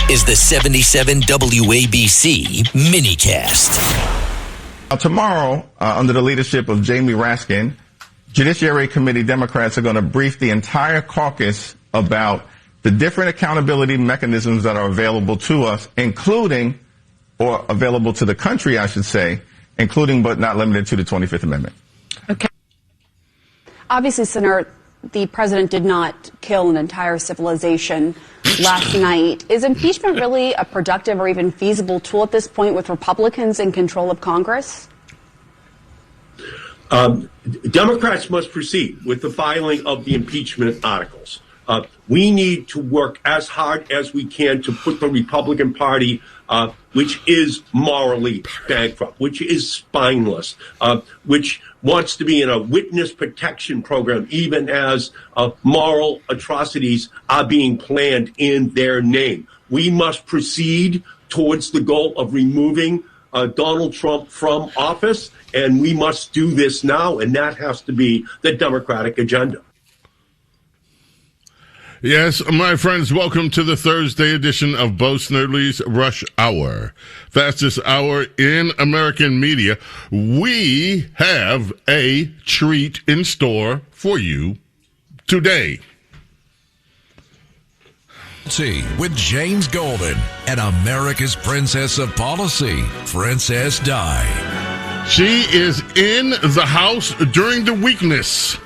is the 77 WABC minicast. Tomorrow, under the leadership of Jamie Raskin, Judiciary Committee Democrats are going to brief the entire caucus about the different accountability mechanisms that are available to us, including, or available to the country, I should say, including but not limited to the 25th Amendment. Okay. Obviously, Senator, the president did not kill an entire civilization last night. Is impeachment really a productive or even feasible tool at this point with Republicans in control of Congress? Democrats must proceed with the filing of the impeachment articles. We need to work as hard as we can to put the Republican Party, which is morally bankrupt, which is spineless, which wants to be in a witness protection program, even as moral atrocities are being planned in their name. We must proceed towards the goal of removing Donald Trump from office, and we must do this now, and that has to be the Democratic agenda. Yes, my friends, welcome to the Thursday edition of Bo Snerdley's Rush Hour. Fastest hour in American media. We have a treat in store for you today. With James Golden and America's Princess of Policy, Princess Di. She is in the house during the weakness.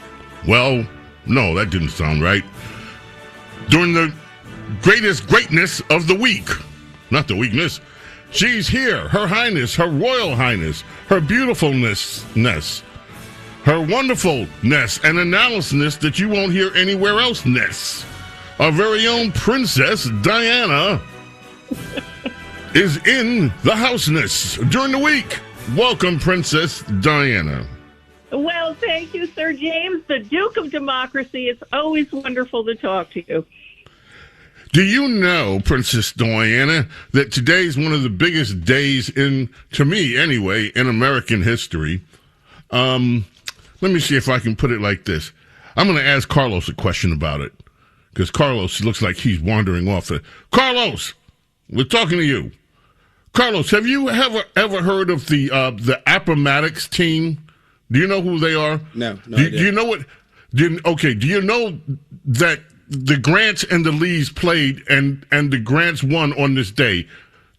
Well, no, that didn't sound right. During the greatest greatness of the week. Not the weakness. She's here. Her Highness, Her Royal Highness, Her beautifulness, her wonderfulness and analysis that you won't hear anywhere else. Our very own Princess Diana is in the houseness during the week. Welcome, Princess Diana. Well, thank you, Sir James, the Duke of Democracy. It's always wonderful to talk to you. Do you know, Princess Diana, that today is one of the biggest days to me anyway, in American history? Let me see if I can put it like this. I'm going to ask Carlos a question about it, because Carlos looks like he's wandering off. Carlos, we're talking to you. Carlos, have you ever heard of the Appomattox team? Do you know who they are? No. Do you know what? Do you know that the Grants and the Lees played and the Grants won on this day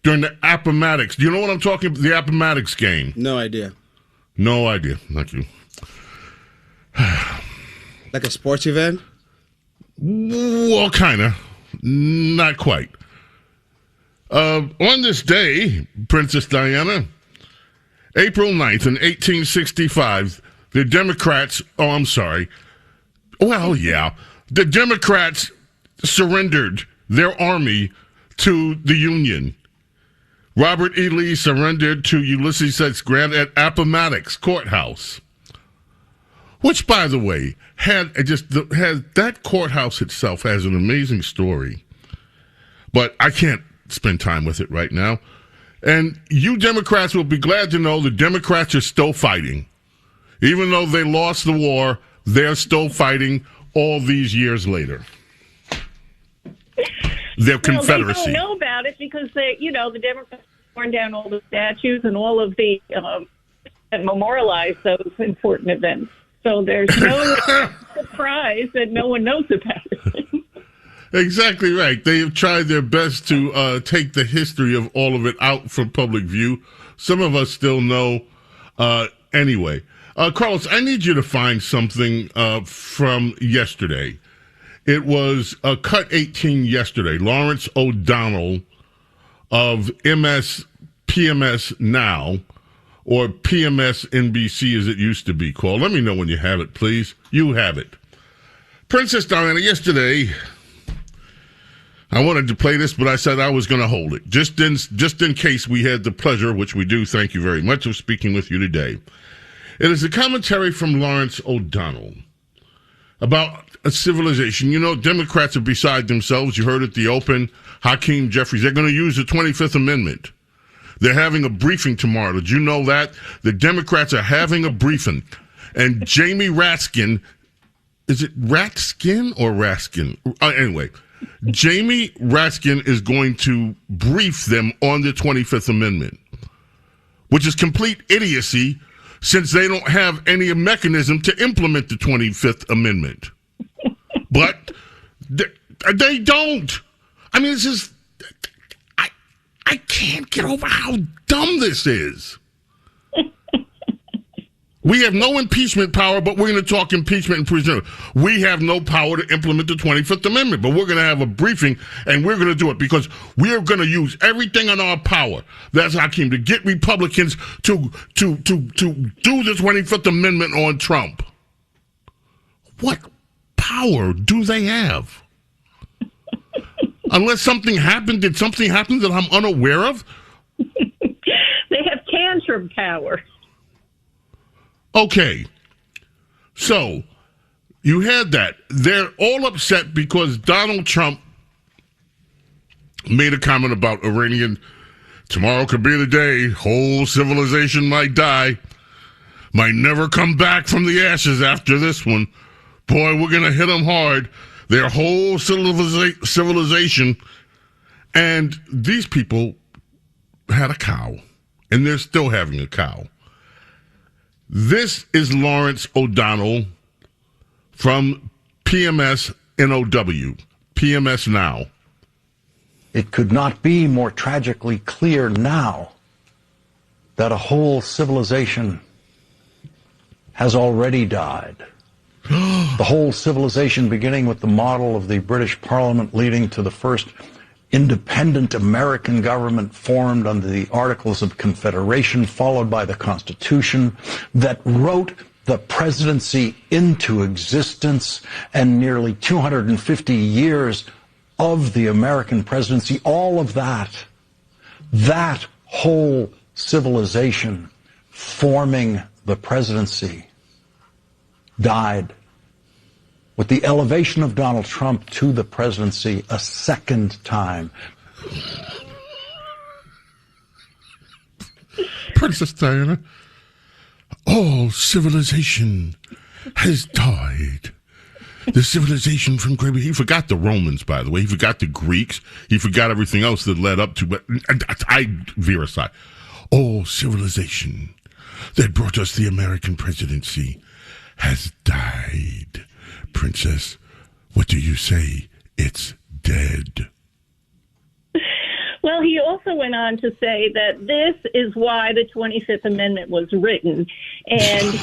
during the Appomattox? Do you know what I'm talking about? The Appomattox game? No idea. No idea. Thank you. Like a sports event? Well, kind of. Not quite. On this day, Princess Diana, April 9th in 1865, the Democrats, the Democrats surrendered their army to the Union. Robert E. Lee surrendered to Ulysses S. Grant at Appomattox Courthouse, which, by the way, that courthouse itself has an amazing story, but I can't spend time with it right now. And you Democrats will be glad to know the Democrats are still fighting. Even though they lost the war, they're still fighting all these years later. Their Confederacy. They don't know about it because the Democrats torn down all the statues and all of the and memorialized those important events. So there's no surprise that no one knows about it. Exactly right. They have tried their best to take the history of all of it out from public view. Some of us still know anyway. Carlos, I need you to find something from yesterday. It was Cut 18 yesterday. Lawrence O'Donnell of PMS Now, or PMS NBC as it used to be called. Let me know when you have it, please. You have it. Princess Diana, yesterday, I wanted to play this, but I said I was going to hold it. Just in case we had the pleasure, which we do, thank you very much, of speaking with you today. It is a commentary from Lawrence O'Donnell about a civilization. You know, Democrats are beside themselves. You heard at the open, Hakeem Jeffries. They're going to use the 25th Amendment. They're having a briefing tomorrow. Did you know that? The Democrats are having a briefing. And Jamie Raskin, is it Raskin or Raskin? Anyway, Jamie Raskin is going to brief them on the 25th Amendment, which is complete idiocy since they don't have any mechanism to implement the 25th Amendment. But they don't. I mean, it's just, I can't get over how dumb this is. We have no impeachment power, but we're going to talk impeachment and president. We have no power to implement the 25th Amendment, but we're going to have a briefing, and we're going to do it because we're going to use everything in our power. That's Hakeem, to get Republicans to do the 25th Amendment on Trump. What power do they have? Unless something happened, did something happen that I'm unaware of? They have tantrum power. Okay, so you had that. They're all upset because Donald Trump made a comment about Iranian. Tomorrow could be the day. Whole civilization might die. Might never come back from the ashes after this one. Boy, we're going to hit them hard. Their whole civilization. And these people had a cow. And they're still having a cow. This is Lawrence O'Donnell from PMS NOW, PMS Now. It could not be more tragically clear now that a whole civilization has already died. The whole civilization, beginning with the model of the British Parliament, leading to the first independent American government formed under the Articles of Confederation, followed by the Constitution, that wrote the presidency into existence, and nearly 250 years of the American presidency, all of that whole civilization forming the presidency died with the elevation of Donald Trump to the presidency a second time. Princess Diana, all civilization has died. The civilization from Great. He forgot the Romans, by the way. He forgot the Greeks. He forgot everything else that led up to. But I veer aside. All civilization that brought us the American presidency has died. Princess, what do you say? It's dead. Well, he also went on to say that this is why the 25th Amendment was written. And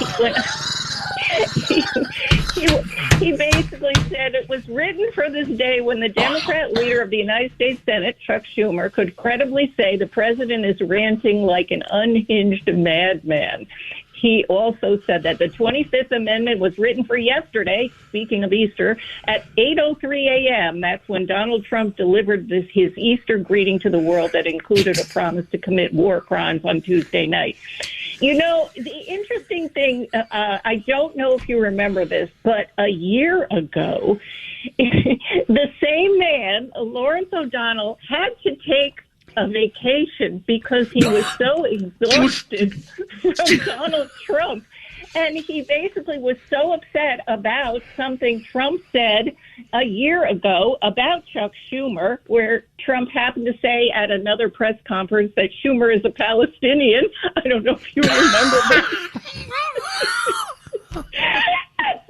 he basically said it was written for this day when the Democrat leader of the United States Senate, Chuck Schumer, could credibly say the president is ranting like an unhinged madman. He also said that the 25th Amendment was written for yesterday, speaking of Easter, at 8:03 a.m. That's when Donald Trump delivered his Easter greeting to the world that included a promise to commit war crimes on Tuesday night. You know, the interesting thing, I don't know if you remember this, but a year ago, the same man, Lawrence O'Donnell, had to take a vacation because he was so exhausted from Donald Trump. And he basically was so upset about something Trump said a year ago about Chuck Schumer, where Trump happened to say at another press conference that Schumer is a Palestinian. I don't know if you remember that.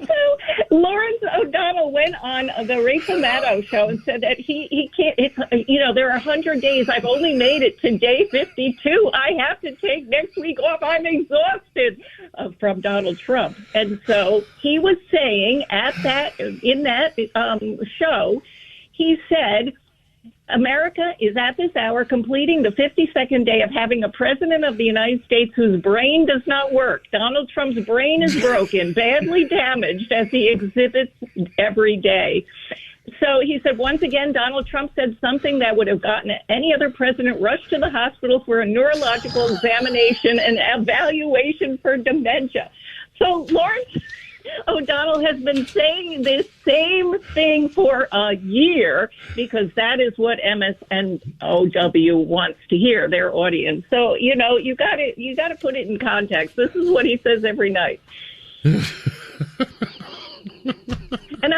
So Lawrence O'Donnell went on the Rachel Maddow show and said that he can't, there are 100 days. I've only made it to day 52. I have to take next week off. I'm exhausted from Donald Trump. And so he was saying in that show, he said, America is at this hour completing the 52nd day of having a president of the United States whose brain does not work. Donald Trump's brain is broken, badly damaged, as he exhibits every day. So he said, once again, Donald Trump said something that would have gotten any other president rushed to the hospital for a neurological examination and evaluation for dementia. So Lawrence O'Donnell has been saying this same thing for a year because that is what MSNOW wants to hear, their audience. So, you got to put it in context. This is what he says every night. And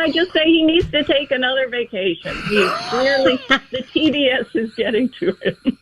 I just say he needs to take another vacation? He clearly, the TDS is getting to him.